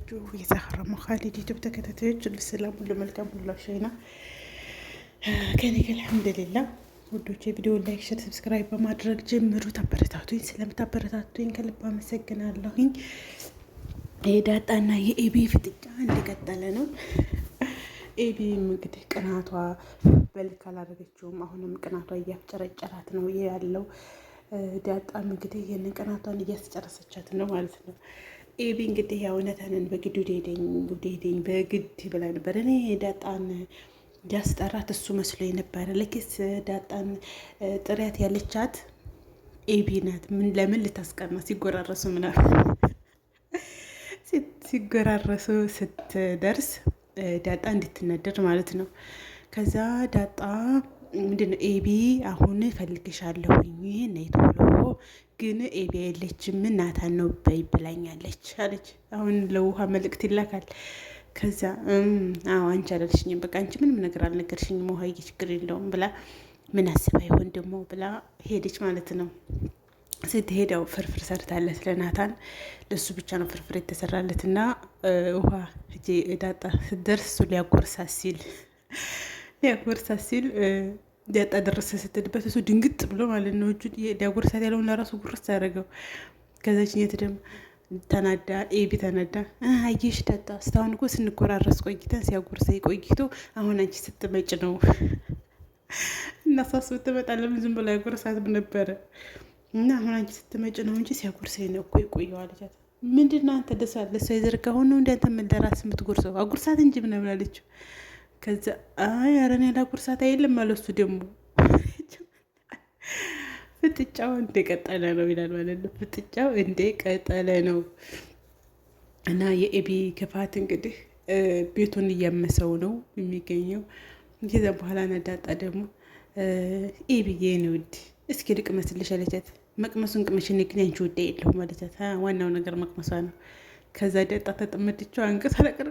የተወደዳችሁ የዛህራ ኻሊድ ዩቲዩብ ተከታታዮች ሁሉ ሰላም፣ ሁሉ መልካም፣ ሁሉ አሸይና ከኔ ጋር አልሐምዱሊላህ። ውዶቼ ቪዲዮ ላይክ፣ ሼር፣ ሰብስክራይብ በማድረግ ጀምሩ። ታበረታቱኝ። ስለምታበረታቱኝ ከልብ አመሰግናለሁኝ። የዳጣና የኤቢ ፍጥጫ እንደቀጠለ ነው። ኤቢም እንግዲህ ቅናቷ በልክ አላደረገችውም። አሁንም ቅናቷ እያፍጨረጨራት ነው ያለው። ዳጣም እንግዲህ ይህንን ቅናቷን እያስጨረሰቻት ነው ማለት ነው። ኤቢ እንግዲህ ያው እውነታንን በግድ ሄደኝ በግድ ብላ ነበር። እኔ ዳጣን ያስጠራት እሱ መስሎኝ ነበረ። ልክስ ዳጣን ጥሪያት ያለቻት ኤቢ ናት። ምን ለምን ልታስቀና ሲጎራረሱ ምናምን ሲጎራረሱ ስትደርስ ዳጣ እንድትነደድ ማለት ነው። ከዛ ዳጣ ምንድነው ኤቢ አሁን ፈልግሻለሁኝ ነይ ቶሎ፣ ግን ኤቢ የለችም ናታን ነው በይ ብላኛለች አለች። አሁን ለውሃ መልእክት ይላካል። ከዛ አዎ አንቺ አላልሽኝም፣ በቃ አንቺ ምንም ነገር አልነገርሽኝም፣ ውሃ ችግር የለውም ብላ ምን አስባ ይሆን ደግሞ ብላ ሄደች ማለት ነው። ስትሄደው ፍርፍር ሰርታለት ለናታን ለሱ ብቻ ነው ፍርፍር የተሰራለት እና ውሃ ዳጣ ስትደርስ እሱ ሊያጎርሳት ሲል ዳጣ ደረሰ ስትልበት እሱ ድንግጥ ብሎ ማለት ነው እጁ ሊያጎርሳት ያለውን ለራሱ ጉርስ ያደረገው። ከዛችኛት ደግሞ ተናዳ ኤቢ ተናዳ አየሽ ዳጣ እስካሁን እኮ ስንጎራረስ ቆይተን ሲያጎርሰኝ ቆይቶ አሁን አንቺ ስትመጭ ነው እና እሷ ስትመጣ ለምን ዝም ብሎ ያጎርሳትም ነበረ እና አሁን አንቺ ስትመጭ ነው እንጂ ሲያጎርሰኝ ነው እኮ የቆየው አለቻት። ምንድን ነው አንተ ደስ አለ ሰው የዘርጋ ሆኖ እንዳንተ መለራስ የምትጎርሰው አጉርሳት እንጂ ምናምን አለችው። ከዛ አይ ኧረ እኔ አላጉርሳት አይልም አለ እሱ ደግሞ ፍጥጫው እንደቀጠለ ነው ይላል ማለት ነው። ፍጥጫው እንደቀጠለ ነው እና የኤቢ ክፋት እንግዲህ ቤቱን እያመሰው ነው የሚገኘው። ከዛ በኋላ ነዳጣ ደግሞ ኤቢዬ ነው ውድ እስኪ ልቅመስልሽ አለቻት። መቅመሱን ቅመሽን ግን ያንቺ ውድ የለሁም አለቻት። ዋናው ነገር መቅመሷ ነው። ከዛ ዳጣ ተጠመደችው አንቀስ አለቀረ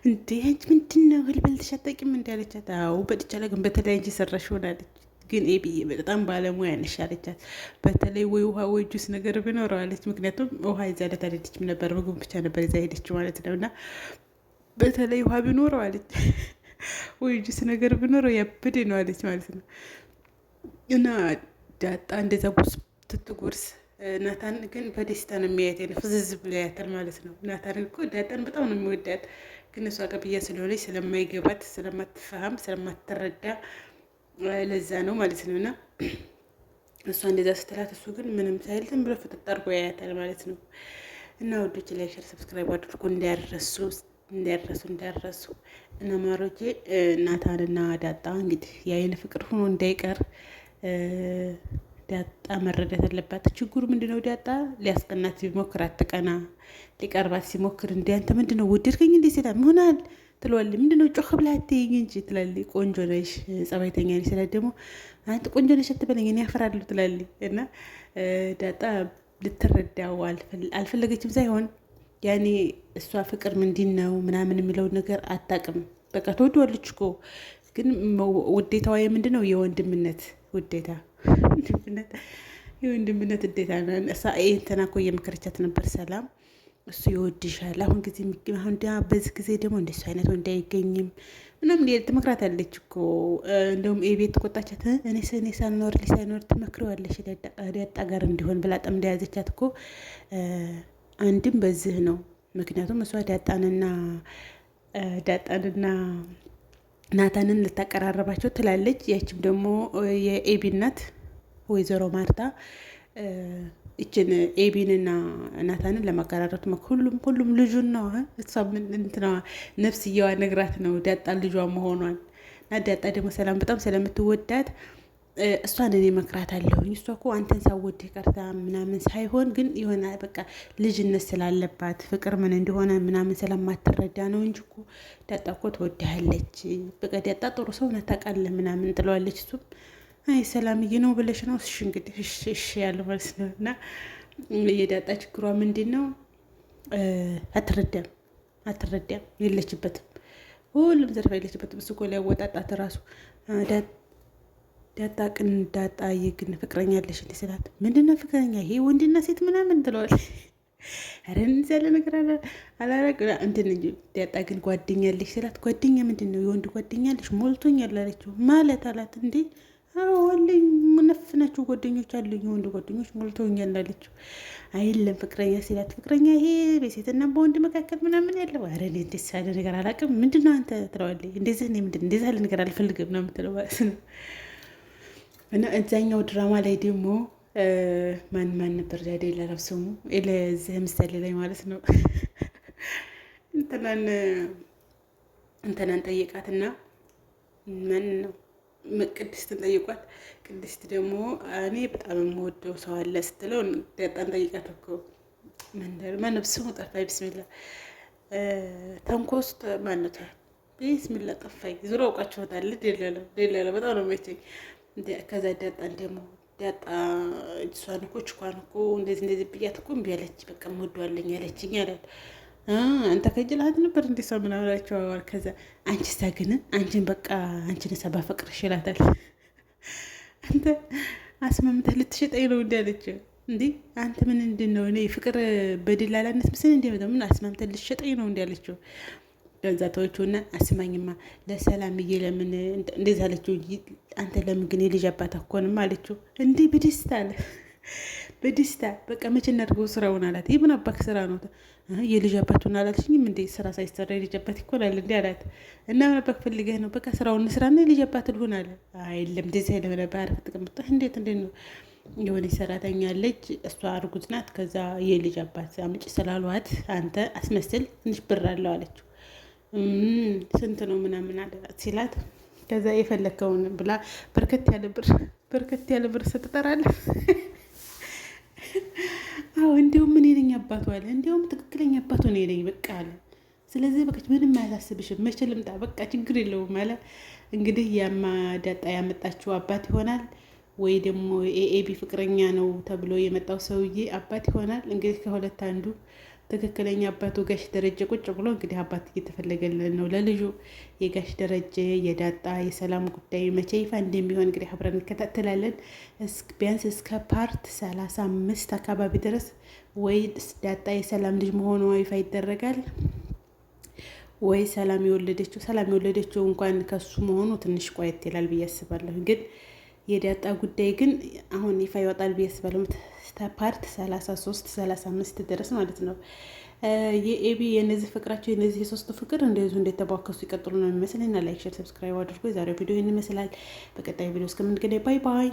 እንዴ አንቺ ምንድን ነው ህልበልተሽ አታውቂም እንዲ አለቻት። አዎ በጥቻለ ግን በተለይ አንቺ ሰራሽ ሆናለች። ግን ኤቢዬ በጣም ባለሙያ ነሽ አለቻት። በተለይ ወይ ውሃ ወይ ጁስ ነገር ቢኖረው አለች። ምክንያቱም ውሃ ይዛለት አልሄደችም ነበር፣ ምግብ ብቻ ነበር ይዛ ሄደችው ማለት ነው። እና በተለይ ውሃ ቢኖረው አለች ወይ ጁስ ነገር ቢኖረው ያበደ ነው አለች ማለት ነው። እና ዳጣ እንደዛ ትትጎርስ ናታን ግን በደስታ ነው የሚያየት፣ ፍዝዝ ብሎ ያያታል ማለት ነው። ናታን እኮ ዳጣን በጣም ነው የሚወዳት፣ ግን እሷ ቀብያ ስለሆነች ስለማይገባት፣ ስለማትፈሃም፣ ስለማትረዳ ለዛ ነው ማለት ነው። እና እሷ እንደዛ ስትላት እሱ ግን ምንም ሳይል ዝም ብሎ ፍጥጥ አድርጎ ያያታል ማለት ነው። እና ወዶች ላይ ሸር ሰብስክራይብ አድርጎ እንዳያረሱ እና ማሮቼ ናታንና ዳጣ እንግዲህ የአይን ፍቅር ሆኖ እንዳይቀር ዳጣ መረዳት አለባት። ችግሩ ምንድነው? ዳጣ ሊያስቀናት ሲሞክር አትቀና፣ ሊቀርባት ሲሞክር እንደ አንተ ምንድነው ወደድከኝ እንዴ ሲላ ምሆናል ትለዋለች። ምንድነው ጮህ ብላ አትይኝ እንጂ ትላለች። ቆንጆ ነሽ፣ ጸባይተኛ ነሽ ስላት ደግሞ አንተ ቆንጆ ነሽ አትበለኝ እኔ ያፈራለሁ ትላለች። እና ዳጣ ልትረዳው አልፈለገችም ሳይሆን ያኔ እሷ ፍቅር ምንድን ነው ምናምን የሚለውን ነገር አታውቅም። በቃ ትወደዋለች እኮ ግን ውዴታዋ የምንድን ነው? የወንድምነት ውዴታ የወንድምነት ውዴታ ነው። እንትና እኮ እየመከረቻት ነበር ሰላም፣ እሱ ይወድሻል አሁን ጊዜ አሁን በዚህ ጊዜ ደግሞ እንደሱ አይነት ወንድ አይገኝም ምናምን ትመክራታለች እኮ። እንደውም የቤት ተቆጣቻት። እኔ ሳልኖር ትመክረዋለሽ ዳጣ ጋር እንዲሆን ብላ ጠም እንደያዘቻት እኮ አንድም በዚህ ነው። ምክንያቱም እሷ ዳጣንና ናታንን ልታቀራረባቸው ትላለች። ያችም ደግሞ የኤቢ እናት ወይዘሮ ማርታ ይችን ኤቢንና ናታንን ለማቀራረብ ሁሉም ልጁን ነው። እሷ እንትና ነፍስየዋ ነግራት ነው ዳጣ ልጇ መሆኗን። እና ዳጣ ደግሞ ሰላም በጣም ስለምትወዳት እሷን እኔ መክራት አለሁኝ። እሷ እኮ አንተን ሳወድህ ቀርታ ምናምን ሳይሆን ግን የሆነ በቃ ልጅነት ስላለባት ፍቅር ምን እንደሆነ ምናምን ስለማትረዳ ነው እንጂ እኮ ዳጣ እኮ ትወድሃለች። በቃ ዳጣ ጥሩ ሰው ናት ታውቃለህ ምናምን ትለዋለች። እሱም አይ ሰላምዬ ነው ብለሽ ነው እሺ እንግዲህ እሺ ያለው ማለት ነው። እና የዳጣ ችግሯ ምንድን ነው? አትረዳም፣ የለችበትም፣ ሁሉም ዘርፋ የለችበትም። እሱ እኮ ሊያወጣጣት ራሱ ዳጣ የግን ፍቅረኛ አለሽ እንዴ ስላት፣ ምንድነው ፍቅረኛ? ይሄ ወንድና ሴት ምናምን ትለዋለች። ኧረ እንደዚያ ያለ ነገር አላረግ እንትን እንጂ ዳጣ ግን ጓደኛ አለሽ ስላት፣ ጓደኛ ምንድን ነው የወንድ ጓደኛ አለሽ ሞልቶኛል አለችው። ማለት አላት። እንዴ አዎ አለኝ፣ ነፍናችሁ ጓደኞች አሉኝ፣ የወንድ ጓደኞች ሞልቶኛል አለችው። አይለም ፍቅረኛ ሲላት፣ ፍቅረኛ ይሄ በሴትና በወንድ መካከል ምናምን ያለው ኧረ እኔ እንደዚህ ያለ ነገር አላውቅም፣ ምንድን ነው አንተ ትለዋለች። እንደዚህ እኔ ምንድን እንደዚህ ያለ ነገር አልፈልግም ነው የምትለው ማለት ነው። እና እዛኛው ድራማ ላይ ደግሞ ማን ነበር ዳዴ ለረብሰሙ ለዚህ ምሳሌ ላይ ማለት ነው እንትናን ጠይቃትና ማን ነው ቅድስትን ጠይቋት። ቅድስት ደግሞ እኔ በጣም የምወደው ሰው አለ ስትለው ዳጣን ጠይቃት እኮ ማነው ስሙ ጠፋኝ። ብስሚላ ተንኮስት ማነታ ብስሚላ ጠፋኝ። ዙሮ አውቃችኋታል። ሌላ በጣም ነው መቼኝ። ከዛ ዳጣን ደግሞ ዳጣ እሷን እኮ ችኳን እኮ እንደዚህ ብያት እኮ እምቢ አለች። በቃ እምወደዋለኝ አለችኝ አላት። አንተ ከጅላት ነበር እንዲ ሰው ምን አላቸው። ከዛ አንቺ ሳግን አንቺን በቃ አንቺን ሰባ ፍቅርሽ ይላታል። አንተ አስማምተህ ልትሸጠኝ ነው እንዲ አለችው። እንዲ አንተ ምን እንድን ነው እኔ ፍቅር በድላላነት ምስል እንዲ ምን አስማምተህ ልትሸጠኝ ነው እንዲ አለችው። ገዛ ተወችውና አስማኝማ ለሰላምዬ ለምን እንደዛ አለችው። አንተ ለምን ግን የልጅ አባት አኮንም አለችው። እንዲህ በደስታ አለ በደስታ በቃ መቼ እናድርገው ስራውን አላት። የምን አባክ ስራ ነው? የልጅ አባቱን አላልሽኝም እንዴ? ስራ ሳይሰራ የልጅ አባት ይኮናል እንዲ አላት። እና ምን አባክ ፈልገህ ነው? በቃ ስራውን ስራና የልጅ አባት ልሆን አለ። አይለም እንደዚህ አይደለም ነበር ተቀምጣ እንዴት ነው የሆነ ሰራተኛ ልጅ እሷ እርጉዝ ናት። ከዛ የልጅ አባት አምጪ ስላሏት አንተ አስመስል ትንሽ ብር አለው አለችው። ስንት ነው ምናምን አላት ሲላት፣ ከዛ የፈለከውን ብላ በርከት ያለ ብር ስትጠራለህ አዎ እንዲሁም እኔ ነኝ አባቱ አለ። እንዲሁም ትክክለኛ አባቱ እኔ ነኝ በቃ አለ። ስለዚህ በቃ ምንም አያሳስብሽም፣ መቼ ልምጣ በቃ ችግር የለውም አለ። እንግዲህ ያማ ዳጣ ያመጣችው አባት ይሆናል ወይ ደግሞ የኤቢ ፍቅረኛ ነው ተብሎ የመጣው ሰውዬ አባት ይሆናል። እንግዲህ ከሁለት አንዱ ትክክለኛ አባቱ ጋሽ ደረጀ ቁጭ ብሎ እንግዲህ አባት እየተፈለገልን ነው ለልጁ። የጋሽ ደረጀ የዳጣ የሰላም ጉዳይ መቼ ይፋ እንደሚሆን እንግዲህ አብረን እንከታተላለን። ቢያንስ እስከ ፓርት 35 አካባቢ ድረስ ወይ ዳጣ የሰላም ልጅ መሆኗ ይፋ ይደረጋል፣ ወይ ሰላም የወለደችው እንኳን ከሱ መሆኑ ትንሽ ቆየት ይላል ብዬ አስባለሁ። ግን የዳጣ ጉዳይ ግን አሁን ይፋ ይወጣል ብዬ አስባለሁ። ፓርት 33-35 ድረስ ማለት ነው። የኤቢ የነዚህ ፍቅራቸው የነዚህ የሶስቱ ፍቅር እንደዚሁ እንደተቧከሱ ይቀጥሉ ነው የሚመስለኝ። እና ላይክ፣ ሼር፣ ሰብስክራይብ አድርጎ የዛሬው ቪዲዮ ይህን ይመስላል። በቀጣይ ቪዲዮ እስከምንገናኝ ባይ ባይ።